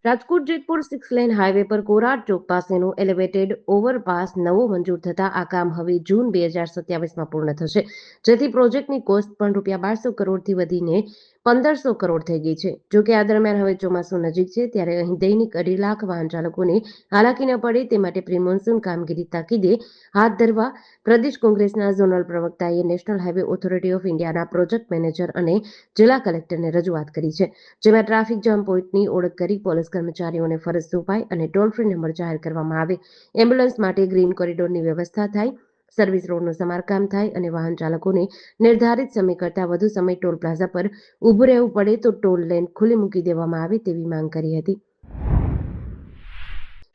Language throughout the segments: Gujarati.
રાજકોટ જેતપુર 6 લેન હાઈવે પર કોરાટ ચોક પાસેનો એલિવેટેડ ઓવરપાસ નવો મંજૂર થતા આ કામ હવે જૂન 2027માં પૂર્ણ થશે, જેથી પ્રોજેક્ટની કોસ્ટ પણ ₹1200 કરોડથી વધીને 1500 કરોડ થઈ ગઈ છે। જો કે આ દરમિયાન હવે ચોમાસું નજીક છે, ત્યારે અહીં દૈનિક 2.5 લાખ વાહન ચાલકોને હાલાકી ન પડે તે માટે પ્રી મોન્સૂન કામગીરી તાકીદે હાથ ધરવા પ્રદેશ કોંગ્રેસના ઝોનલ પ્રવક્તાએ નેશનલ હાઈવે ઓથોરિટી ઓફ ઇન્ડિયાના પ્રોજેક્ટ મેનેજર અને જિલ્લા કલેક્ટરને રજૂઆત કરી છે, જેમાં ટ્રાફિક જામ પોઈન્ટની ઓળખ કરી પોલીસ કર્મચારીઓને ફરજ સોંપાય અને ટોલ ફ્રી નંબર જાહેર કરવામાં આવે, એમ્બ્યુલન્સ માટે ગ્રીન કોરિડોરની વ્યવસ્થા થાય, સર્વિસ રોડનું સમારકામ થાય અને વાહન ચાલકોને નિર્ધારિત સમય કરતાં વધુ સમય ટોલ પ્લાઝા પર ઊભું રહેવું પડે તો ટોલ લેન ખુલ્લી મૂકી દેવામાં આવે તેવી માંગ કરી હતી।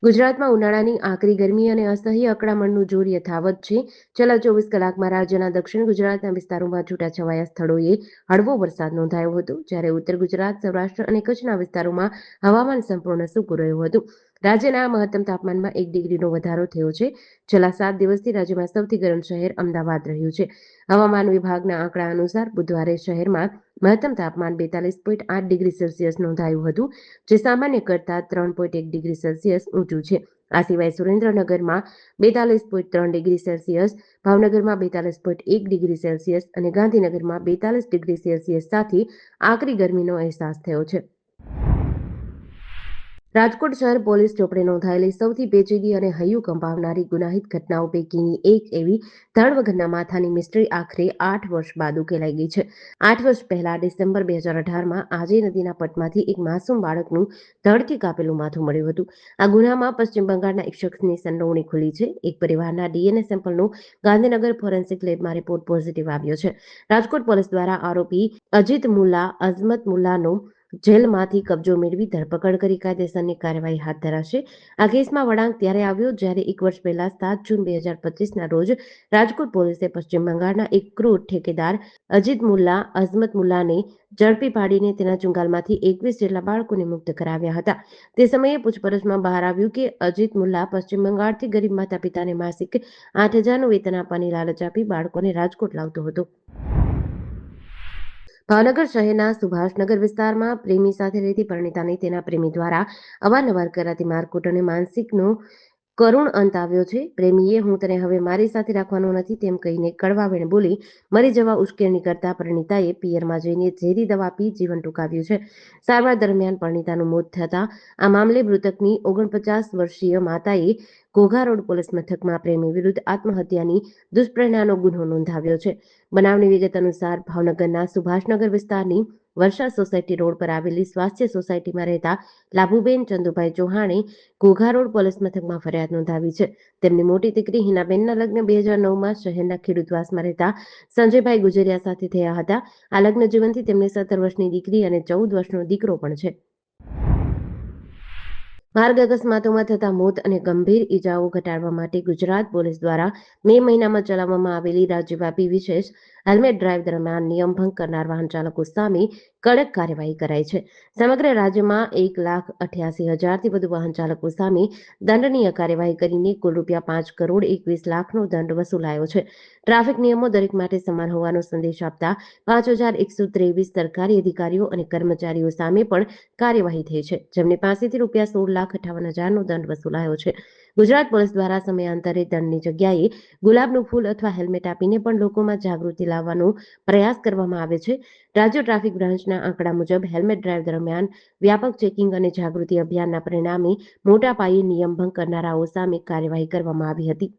ગુજરાતમાં ઉનાળાની આકરી ગરમી અને અસહ્ય અકળામણનું જોર યથાવત છે। છેલ્લા 24 કલાકમાં રાજ્યના દક્ષિણ ગુજરાતના વિસ્તારોમાં છૂટાછવાયા સ્થળોએ હળવો વરસાદ નોંધાયો હતો, જ્યારે ઉત્તર ગુજરાત, સૌરાષ્ટ્ર અને કચ્છના વિસ્તારોમાં હવામાન સંપૂર્ણ સૂકું રહ્યું હતું। રાજ્યના મહત્તમ તાપમાનમાં 1 ડિગ્રીનો વધારો થયો છે। છેલ્લા 7 દિવસથી રાજ્યમાં સૌથી ગરમ શહેર અમદાવાદ રહ્યું છે। હવામાન વિભાગના આંકડા અનુસાર બુધવારે શહેરમાં મહત્તમ તાપમાન 42.8 ડિગ્રી સેલ્સિયસ નોંધાયું હતું, જે સામાન્ય કરતાં 3.1 ડિગ્રી સેલ્સિયસ ઊંચું છે। આ સિવાય સુરેન્દ્રનગરમાં 42.3 ડિગ્રી સેલ્સિયસ, ભાવનગરમાં 42.1 ડિગ્રી સેલ્સિયસ અને ગાંધીનગરમાં 42 ડિગ્રી સેલ્સિયસ સાથે આકરી ગરમીનો અહેસાસ થયો છે। રાજકોટ શહેર પોલીસ ચોપડે નોંધાયેલી સૌથી પેચીદી અને હૈયું કંપાવનારી ગુનાહિત ઘટનાઓ પૈકીની એક એવી ધડ વગરના માથાની મિસ્ટ્રી આખરે 8 વર્ષ બાદ ઉકેલાઈ ગઈ છે। 8 વર્ષ પહેલા ડિસેમ્બર 2018માં આજે નદીના પટમાંથી એક માસૂમ બાળકનું ધડથી કાપેલું માથું મળ્યું હતું। આ ગુનામાં પશ્ચિમ બંગાળના એક શખ્સની સંડોવણી ખુલી છે। એક પરિવારના ડીએનએ સેમ્પલનો ગાંધીનગર ફોરેન્સિક લેબમાં રિપોર્ટ પોઝિટિવ આવ્યો છે। રાજકોટ પોલીસ દ્વારા આરોપી અજીત મુલ્લા અઝમત મુલ્લાનો જેલમાંથી કબજો મેળવી ધરપકડ કરી કાયદેસરની કાર્યવાહી હાથ ધરાશે। આ કેસમાં વળાંક ત્યારે આવ્યો જ્યારે 1 વર્ષ પહેલા 7 જૂન 2025ના રોજ રાજકોટ પોલીસે પશ્ચિમ બંગાળના એક ક્રૂર ઠેકેદાર અજીત મુલ્લા અઝમત મુલ્લાને ઝડપી પાડીને તેના ચુંગાલમાંથી 21 જેટલા બાળકોને મુક્ત કરાવ્યા હતા। તે સમયે પૂછપરછમાં બહાર આવ્યું કે અજીત મુલ્લા પશ્ચિમ બંગાળથી ગરીબ માતા પિતાને માસિક 8,000નું વેતન આપવાની લાલચ આપી બાળકોને રાજકોટ લાવતો હતો। ભાવનગર શહેરના સુભાષનગર વિસ્તારમાં પ્રેમી સાથે રહેતી પરિણીતાને તેના પ્રેમી દ્વારા અવારનવાર કરાતી મારકૂટ અને માનસિકનો કરુણ અંત આવ્યો છે। પ્રેમીએ "હું તને હવે મારી સાથે રાખવાનો નથી" તેમ કહીને કડવા વેણ બોલી મરી જવા ઉશ્કેરણી કરતા પરિણીતાએ પિયરમાં જઈને ઝેરી દવા પી જીવન ટૂંકાવ્યું છે। સારવાર દરમિયાન પરિણીતાનું મોત થતાં આ મામલે મૃતકની 49 વર્ષીય માતાએ ઘોઘા રોડ પોલીસ મથકમાં પ્રેમી વિરુદ્ધ આત્મહત્યાની દુષ્પ્રેરણાનો ગુનો નોંધાવ્યો છે। બનાવની વિગત અનુસાર ભાવનગરના સુભાષનગર વિસ્તારની વર્ષા સોસાયટી રોડ પર આવેલી સ્વાસ્થ્ય સોસાયટીમાં રહેતા લાભુબેન ચંદુભાઈ ચૌહાણે ઘોઘા રોડ પોલીસ મથકમાં ફરિયાદ નોંધાવી છે। તેમની મોટી દીકરી હિનાબેનના લગ્ન 2009માં શહેરના ખેડૂતવાસમાં રહેતા સંજયભાઈ ગુજરિયા સાથે થયા હતા। આ લગ્ન જીવનથી તેમની 17 વર્ષની દીકરી અને 14 વર્ષનો દીકરો પણ છે। માર્ગ અકસ્માતોમાં થતા મોત અને ગંભીર ઈજાઓ ઘટાડવા માટે ગુજરાત પોલીસ દ્વારા મે મહિનામાં ચલાવવામાં આવેલી રાજ્યવ્યાપી વિશેષ હેલ્મેટ ડ્રાઈવ દરમિયાન નિયમ ભંગ કરનાર વાહન ચાલકો સામે કડક કાર્યવાહી કરાઈ છે। સમગ્ર રાજ્યમાં 1,88,000થી વધુ વાહન ચાલકો સામે દંડનીય કાર્યવાહી કરીને કુલ ₹5,21,00,000નો દંડ વસૂલાયો છે। ટ્રાફિક નિયમો દરેક માટે સમાન હોવાનો સંદેશ આપતા 5,123 સરકારી અધિકારીઓ અને કર્મચારીઓ સામે પણ કાર્યવાહી થઈ છે, જેમની પાસેથી ₹16,58,000નો દંડ વસૂલાયો છે। ગુજરાત પોલીસ દ્વારા સમયાંતરે દંડની જગ્યાએ ગુલાબનું ફૂલ અથવા હેલ્મેટ આપીને પણ લોકોમાં જાગૃતિ લાવવાનો પ્રયાસ કરવામાં આવે છે। રાજ્ય ટ્રાફિક બ્રાન્ચના આંકડા મુજબ હેલ્મેટ ડ્રાઈવ દરમિયાન વ્યાપક ચેકિંગ અને જાગૃતિ અભિયાનના પરિણામે મોટા પાયે નિયમ ભંગ કરનારાઓ સામે કાર્યવાહી કરવામાં આવી હતી।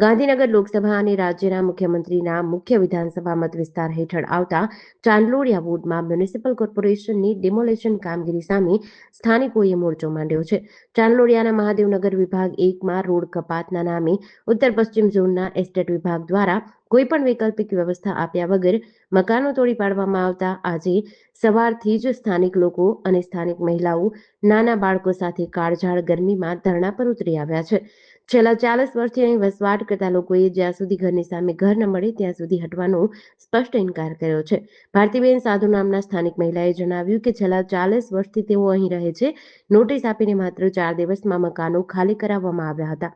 ગાંધીનગર લોકસભા અને રાજ્યના મુખ્યમંત્રીના મુખ્ય વિધાનસભા મત વિસ્તાર હેઠળ આવતા ચાંદલોડિયા વોર્ડમાં મ્યુનિસિપલ કોર્પોરેશનની ડિમોલેશન કામગીરી સામે સ્થાનિકોએ મોરચો માંડ્યો છે। ચાંદલોડિયાના મહાદેવનગર વિભાગ 1માં રોડ કપાતના નામે ઉત્તર પશ્ચિમ ઝોનના એસ્ટેટ વિભાગ દ્વારા કોઈપણ વૈકલ્પિક વ્યવસ્થા આપ્યા વગર મકાનો તોડી પાડવામાં આવતા આજે સવારથી જ સ્થાનિક લોકો અને સ્થાનિક મહિલાઓ નાના બાળકો સાથે કાળઝાળ ગરમીમાં ધરણા પર ઉતરી આવ્યા છે। છેલ્લા 40 વર્ષથી અહીં વસવાટ કરતા લોકોએ જ્યાં સુધી ઘરની સામે ઘર ન મળે ત્યાં સુધી હટવાનો સ્પષ્ટ ઇનકાર કર્યો છે। ભારતીબેન સાધુ નામના સ્થાનિક મહિલાએ જણાવ્યું કે છેલ્લા 40 વર્ષથી તેઓ અહીં રહે છે। નોટિસ આપીને માત્ર 4 દિવસમાં મકાનો ખાલી કરાવવામાં આવ્યા હતા।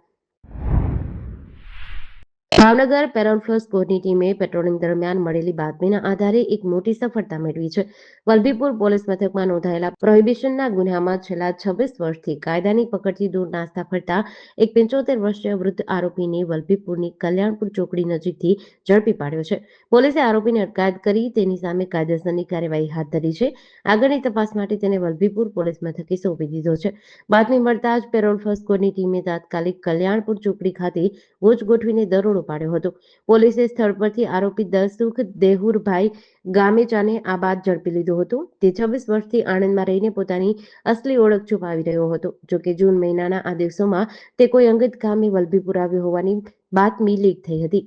ભાવનગર પેરોલ સ્કોડની ટીમે પેટ્રોલિંગ દરમિયાન મળેલી બાતમીના આધારે એક મોટી સફળતા મેળવી છે. વલભીપુર પોલીસ મથકમાં નોંધાયેલા પ્રોહિબિશનના ગુન્હામાં છેલ્લા 26 વર્ષથી કાયદાની પકડથી દૂર નાસ્તા ફરતા એક 75 વર્ષીય વૃદ્ધ આરોપીને વલભીપુરની કલ્યાણપુર ચોકડી નજીકથી ઝડપી પાડ્યો છે. પોલીસે આરોપીને અટકાયત કરી તેની સામે કાયદેસરની કાર્યવાહી હાથ ધરી છે. આગળની તપાસ માટે તેને વલભીપુર પોલીસ મથકે સોંપી દીધો છે. બાતમી મળતા જ પેરોલ સ્કોડની ટીમે તાત્કાલિક કલ્યાણપુર ચોકડી ખાતે વોચ ગોઠવીને દરોડો પાડ્યો હતો. પોલીસે સ્થળ પરથી આરોપી દલસુખ દેહુરભાઈ ગામેચાને આ બાદ ઝડપી લીધો હતો. તે 26 વર્ષથી આણંદમાં રહીને પોતાની અસલી ઓળખ છુપાવી રહ્યો હતો. જોકે જૂન મહિનાના આ દિવસોમાં તે કોઈ અંગત કામે વલભીપુર આવ્યો હોવાની બાતમી લીક થઈ હતી.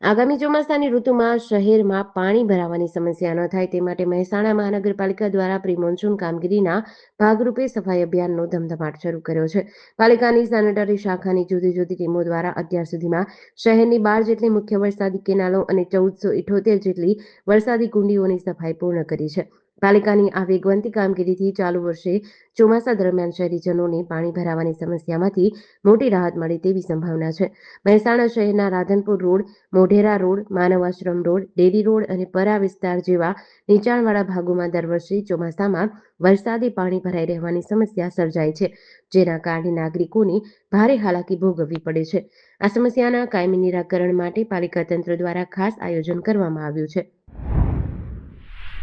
આગામી ચોમાસાની ઋતુમાં શહેરમાં પાણી ભરાવાની સમસ્યા ન થાય તે માટે મહેસાણા મહાનગરપાલિકા દ્વારા પ્રી મોન્સૂન કામગીરીના ભાગરૂપે સફાઈ અભિયાનનો ધમધમાટ શરૂ કર્યો છે. પાલિકાની સેનેટરી શાખાની જુદી જુદી ટીમો દ્વારા અત્યાર સુધીમાં શહેરની 12 જેટલી મુખ્ય વરસાદી કેનાલો અને 1478 જેટલી વરસાદી કુંડીઓની સફાઈ પૂર્ણ કરી છે. પાલિકાની આ વેગવંતી કામગીરીથી ચાલુ વર્ષે ચોમાસા દરમિયાન શહેરીજનોને પાણી ભરાવાની સમસ્યામાંથી મોટી રાહત મળે તેવી સંભાવના છે. મહેસાણા શહેરના રાધનપુર રોડ, મોઢેરા રોડ, માનવ આશ્રમ રોડ, ડેરી રોડ અને પરા વિસ્તાર જેવા નીચાણવાળા ભાગોમાં દર વર્ષે ચોમાસામાં વરસાદી પાણી ભરાઈ રહેવાની સમસ્યા સર્જાય છે, જેના કારણે નાગરિકોને ભારે હાલાકી ભોગવવી પડે છે. આ સમસ્યાના કાયમી નિરાકરણ માટે પાલિકા તંત્ર દ્વારા ખાસ આયોજન કરવામાં આવ્યું છે.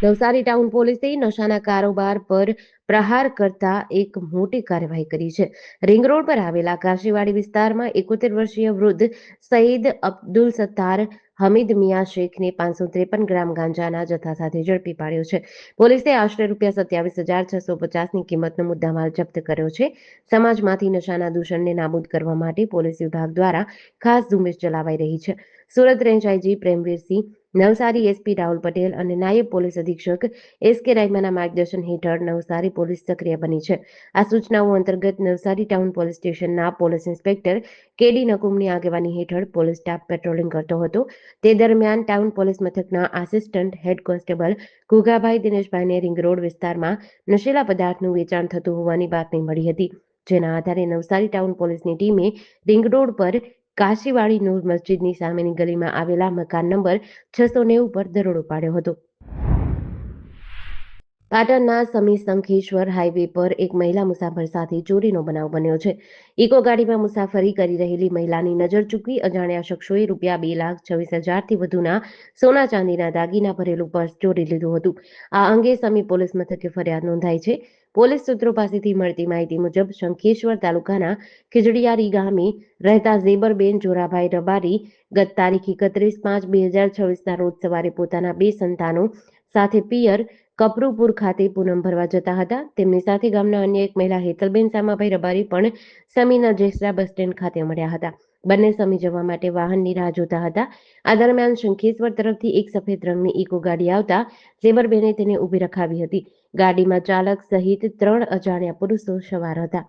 નવસારી ટાઉન પોલીસે નશાના કારોબાર પર પ્રહાર કરતા એક મોટી કાર્યવાહી કરી છે. રિંગ રોડ પર આવેલા કાશીવાડી વિસ્તારમાં 71 વર્ષીય વૃદ્ધ સઈદ અબ્દુલ સત્તાર હમીદ મિયા શેખને 553 ગ્રામ ગાંજાના જથ્થા સાથે ઝડપી પાડ્યો છે. પોલીસે આશરે ₹27,650ની કિંમતનો મુદ્દામાલ જપ્ત કર્યો છે. સમાજમાંથી નશાના દૂષણને નાબૂદ કરવા માટે પોલીસ વિભાગ દ્વારા ખાસ ઝુંબેશ ચલાવાઈ રહી છે. Surat range IG Premvirsinh, Navsari SP Rahul Patel અને નાયબ પોલીસ અધિક્ષક એસકે રાયમાના માર્ગદર્શન હેઠળ નવસારી પોલીસ સક્રિય બની છે. આ સૂચનાઓ અંતર્ગત નવસારી ટાઉન પોલીસ સ્ટેશનના પોલીસ ઇન્સ્પેક્ટર કેડી નકુમની આગેવાની હેઠળ પોલીસ સ્ટાફ પેટ્રોલિંગ કરતો હતો. તે દરમિયાન ટાઉન પોલીસ મથકના આસિસ્ટન્ટ હેડ કોન્સ્ટેબલ ઘુઘાભાઈ દિનેશભાઈને રિંગ રોડ વિસ્તારમાં નશીલા પદાર્થનું વેચાણ થતું હોવાની બાતમી મળી હતી. જેના આધારે નવસારી ટાઉન પોલીસની ટીમે રિંગ રોડ પર કાશીવાડી નૂર મસ્જિદની સામેની ગલીમાં આવેલા મકાન નંબર 690 પર દરોડો પાડ્યો હતો. પાટણના સમી શંખેશ્વર હાઈવે પર એક મહિલા મુસાફર સાથે ચોરીનો બનાવ બન્યો છે. ઇકો ગાડીમાં મુસાફરી કરી રહેલી મહિલાની નજર ચૂકવી અજાણ્યા શખ્સોએ ₹2,26,000થી વધુના સોના ચાંદીના દાગીના ભરેલું પર્સ ચોરી લીધું હતું. આ અંગે સમી પોલીસ મથકે ફરિયાદ નોંધાઈ છે. પોલીસ સૂત્રો પાસેથી મળતી માહિતી મુજબ શંખેશ્વર તાલુકાના ખીજડીયારી ગામે રહેતા ઝેબરબેન જોરાભાઈ રબારી ગત તારીખ 31/5/2026ના રોજ સવારે પોતાના 2 સંતાનો સાથે પિયર કપરુપુર ખાતે પૂનમ ભરવા જતા હતા. તેમની સાથે ગામના અન્ય એક મહિલા હેતલબેન સામાભાઈ રબારી પણ સમીના જેસરા બસ સ્ટેન્ડ ખાતે મળ્યા હતા. બંને સમી જવા માટે વાહનની રાહ જોતા હતા. આ દરમિયાન શંખેશ્વર તરફથી એક સફેદ રંગની ઇકો ગાડી આવતા ઝેબરબેને તેને ઊભી રખાવી હતી. ગાડીમાં ચાલક સહિત 3 અજાણ્યા પુરુષો સવાર હતા.